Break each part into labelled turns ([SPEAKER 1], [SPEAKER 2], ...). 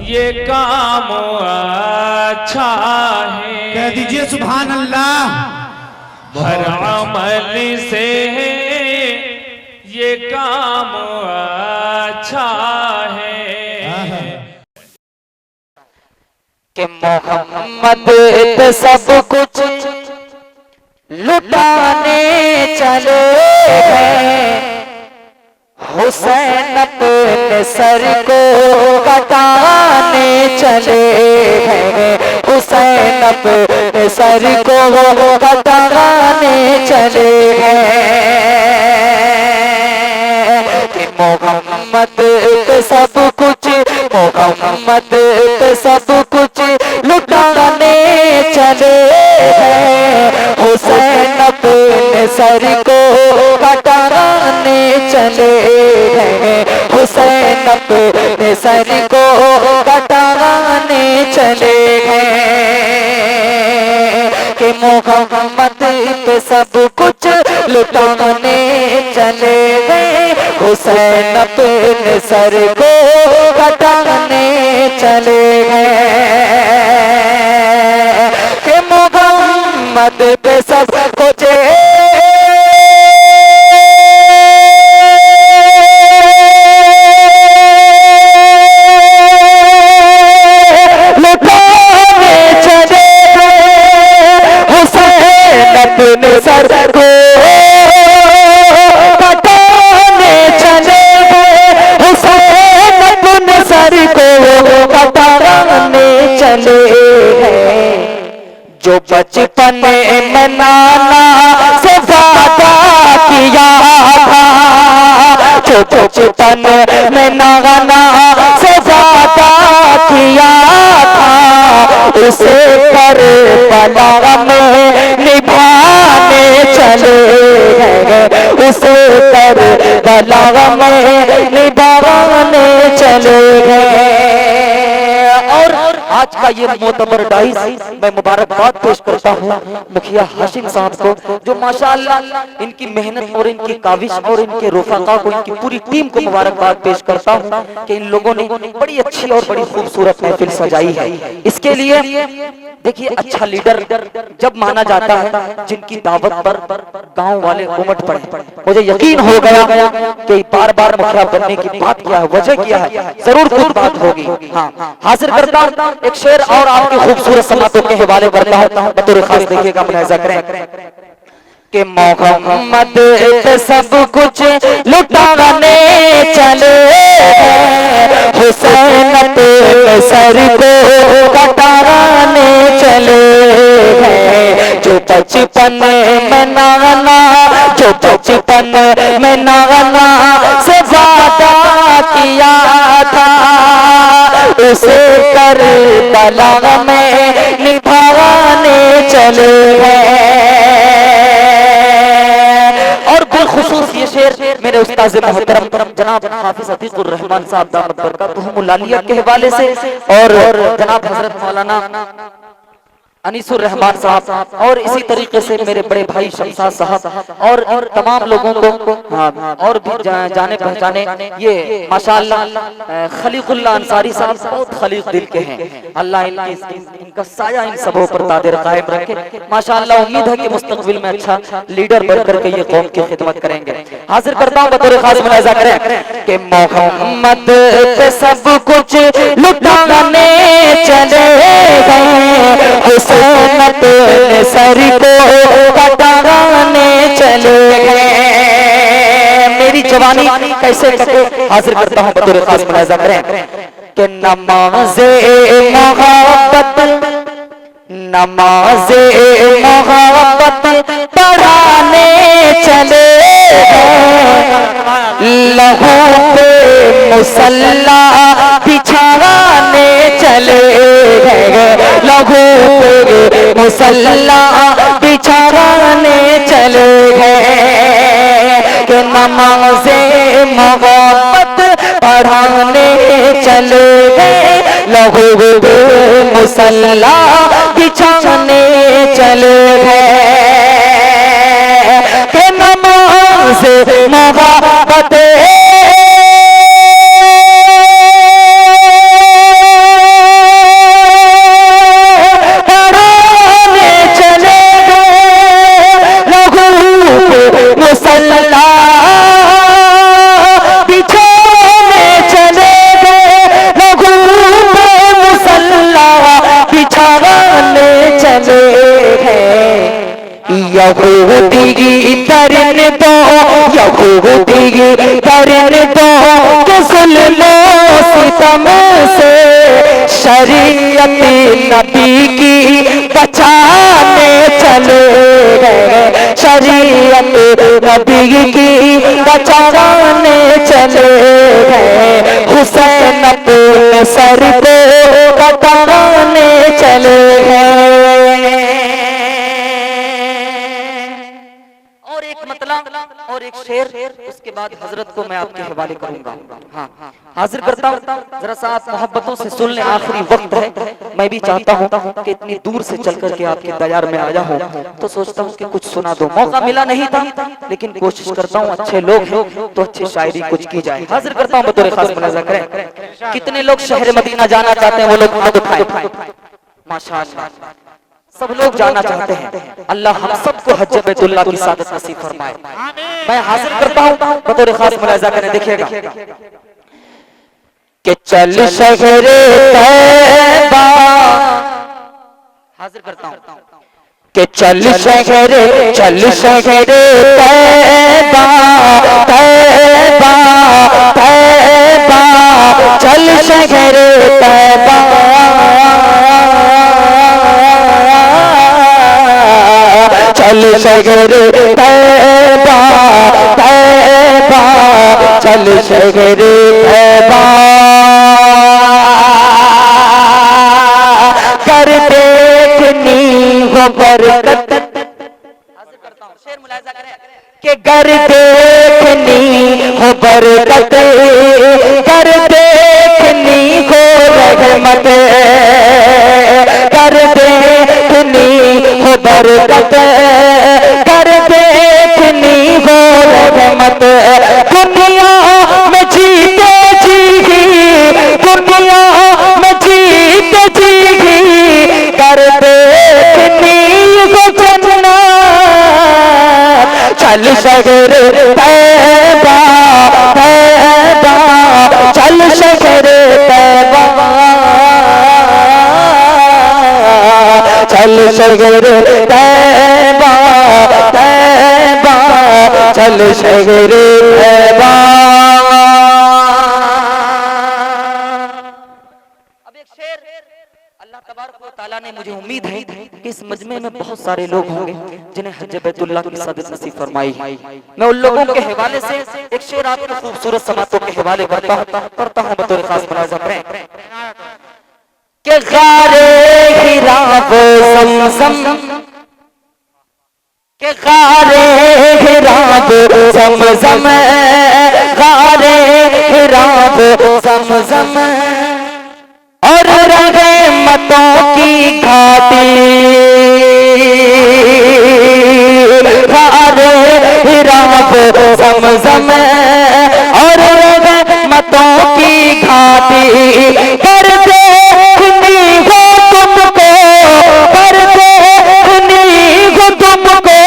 [SPEAKER 1] ये काम अच्छा है।
[SPEAKER 2] कह दीजिए सुभान अल्लाह।
[SPEAKER 1] हर अमल से ये काम अच्छा है
[SPEAKER 3] कि मोहम्मद पे सब कुछ लुटाने चले हैं, हुसैन अपने सर को कटाने चले हैं, हुसैन अपने सर को कटाने चले हैं। कि मोहम्मद पे सब कुछ, मोहम्मद पे सब कुछ लुटाने चले हैं, हुसैन अपने सर को कटाने चले हैं, हुसैन अपने सर को कटाने चले हैं। कि मोहम्मद पे सब कुछ लुटाने चले गए, हुसैन अपने सर को कटाने चले गए। कि मोहम्मद पे सब कुछ अपने सर को कटाने चले गए, हुसैन अपने सर को कटाने चले गए। जो बचपन में नाना से वादा किया था, जो बचपन में नाना से वादा किया था, उसे करबला में निभाने चले गए, उसे करबला में निभाने चले गए। और आज का ये मोतबर डाइस मैं मुबारकबाद पेश करता हूँ मुखिया हाशिम साहब को, जो माशाअल्लाह इनकी मेहनत और इनकी काविश और इनके रुफाका को, इनकी पूरी टीम को मुबारकबाद पेश करता हूँ कि इन लोगों ने बड़ी अच्छी और बड़ी खूबसूरत महफिल सजाई है। इसके लिए देखिए, अच्छा लीडर जब माना जाता है जिनकी दावत पर गांव वाले उमड़ पड़े। मुझे यकीन हो गया कि बार बार मुखिया बनने की बात क्या है, वजह क्या है, जरूर कुछ बात होगी। हाँ, हाजिर करता हूं एक शेर और आपकी खूबसूरत समातों के हवाले करता हूं, बतौर खास देखिएगा, मुलाहिजा करें। कि मोहम्मद पे सब कुछ लुटाने चले हैं, हुसैन अपने सर को कटाने चले हैं। जो बचपन में नाना, जो बचपन में नाना से वादा किया था, उसे करबला में निभाने चले हैं। और बिलखुसूस ये शेर मेरे उस्ताद मोहतरम जनाब हाफिज अतीकुर रहमान साहब दामत बरकातुहुमुल आलिया के हवाले से, और जनाब हजरत मौलाना अनीसुर रहमान साहब, और इसी तरीके से मेरे बड़े भाई शमशाद साहब और तमाम लोगों को, और भी जाने पहचाने ये माशाअल्लाह खलीकुल्लाह अंसारी साहब बहुत खलीक दिल के हैं। अल्लाह इनका साया इन सबों पर तादिर कायम रखे। माशाअल्लाह उम्मीद है कि मुस्तकबिल में अच्छा लीडर बनकर के ये कौम की खिदमत करेंगे। हाजिर करता हूँ बतौर खास मुलाहिजा करें कि मोहम्मद पे सब कुछ लुटाने चले गए, हुसैन अपने सर को कटाने चले गए। मेरी जवानी कैसे कटे, हाजिर करता हूँ बतौर खास मुलाहिजा करें कि नमाज़े मोहब्बत, नमाज़े मोहब्बत पढ़ाने चले लहू पे मुसल्ला बिछाने चले गए, लहू पे मुसल्ला बिछाने चले गए। कि नमाज़े मोहब्बत पढ़ाने चले गए, लहू पे मुसल्ला बिछाने चले गए। कि नमाज़े मोहब्बत यहूदी करन दो, यहूदी करन दो कि जुल्म सितम से शरीयत नबी की बचाने चले गए, शरीयत नबी की बचाने चले गए, हुसैन अपने सर को कटाने चले गए। और एक मतलब और एक शेर, उसके बाद हजरत को मैं आपके हवाले करूंगा। हाँ, हाजिर करता हूँ, जरा सा आप मोहब्बतों से सुन लें, आखिरी वक्त है। मैं भी चाहता हूँ कि इतनी दूर से चल करके आपके दयार में आया हूँ, तो सोचता हूँ कि कुछ सुना दो। मौका मिला नहीं था, लेकिन कोशिश करता हूँ, अच्छे लोग हैं तो अच्छी शायरी कुछ की जाए। हाजिर करता हूँ, बतौर खास मुलाजा करें। कितने लोग शहर मदीना जाना चाहते हैं, वो लोग हाथ उठाएं। माशाअल्लाह, सब लोग जाना चाहते हैं। अल्लाह हम सबको हज बैतुल्लाह की सादत नसीब फरमाए। मैं हाजिर करता हूँ, बतौर खास मुलाजा करें, देखिएगा कि चल शहरे तैबा, हाजिर करता हूँ कि चल शहरे तैबा, तैबा तैबा, चल शहरे तैबा, चल शहरे तैबा, तैबा, चल शहरे तैबा, कर देखनी हो बरकत, शेर मुलाजा करें कि गर देखनी हो बरकत, कर देखनी हो रहमत, कर देखनी हो बरकत, कर देखनी हो रहमत, दुनिया में जीते जी, दुनिया में जीते जी, कर देखनी हो जन्नत, चल शहरे तैबा, तैबा, चल शहरे तैबा, चल शहरे तैबा, तैबा, चल शहरे तैबा। अब एक शेर, अल्लाह तबारक व तआला ने, मुझे उम्मीद है कि इस मजमे में बहुत सारे लोग होंगे जिन्हें हज बैतुल्लाह की सादत नसीब फरमाई। मैं उन लोगों के हवाले से एक शेर आपको खूबसूरत समातों के हवाले करता हूँ, बतौर खास मुलाजा करें कि गारे हिरा वो ज़मज़म, के गारे हिरा वो ज़मज़म, गारे हिरा वो ज़मज़म, और रहमतों की घाटी, गारे हिरा वो ज़मज़म, और रहमतों की घाटी, कर देखनी हो तुमको, कर देखनी हो तुमको,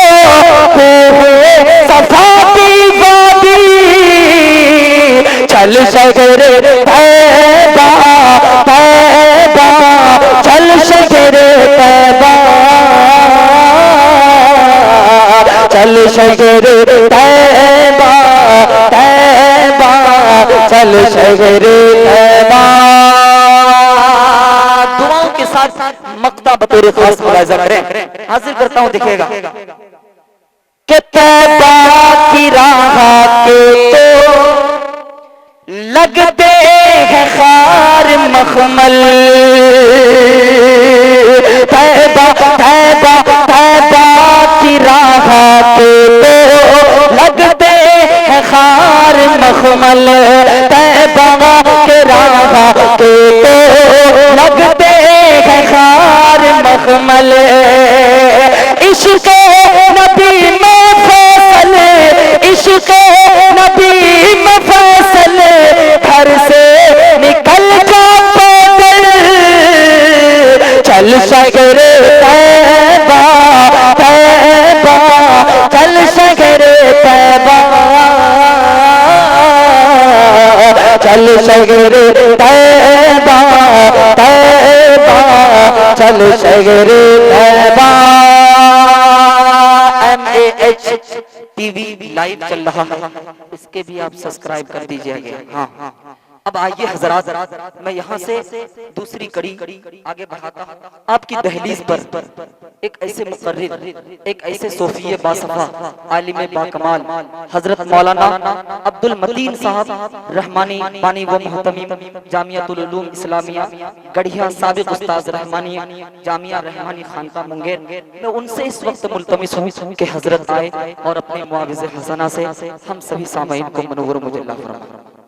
[SPEAKER 3] सफा की वादी, चल शहरे तैबा, तैबा, चल शहरे तैबा, चल शहरे तैबा, तैबा, चल शहरे तैबा। दुआओं के साथ मक्ता बतौर खास मुलाजा करें। हाजिर करता हूँ, दिखेगा कि तैबा की राह के तो लगते हैं खार मखमल, तैबा तैबा तैबा की राह के तो लगते हैं खार मखमल, तैबा के राह के तो लगते हैं खार मखमल, इश्क़ नबी में फैसल, इश्क़ नबी में फैसल, घर से निकल जा पैदल, चल शहरे तैबा, तैबा, चल शहरे तैबा, चल शहरे तैबा, तैबा, चल शहरे तैबा। एच टीवी लाइव चल रहा है, इसके भी आप सब्सक्राइब कर दीजिएगा। हाँ, अब आइए हजरात, मैं यहाँ से दूसरी कड़ी आगे बढ़ाता हूँ। आपकी दहलीज पर एक ऐसे मुकर्रिर, एक ऐसे सोफिये बासफा, आलिम बाकमाल हजरत मौलाना अब्दुल मतीन साहब रहमानी बानी व मुहतमीम जामियातुल उलूम इस्लामिया गढ़िया, साबिक उस्ताद रहमानी जामिया रहमानी खानका मुंगेर, मैं उनसे इस वक्त मुल्तमिस हूँ कि हजरत आए और अपने मुआविज़े हसना से हम सभी सामईन को मनव्वर मुजल्ला फरमाएं।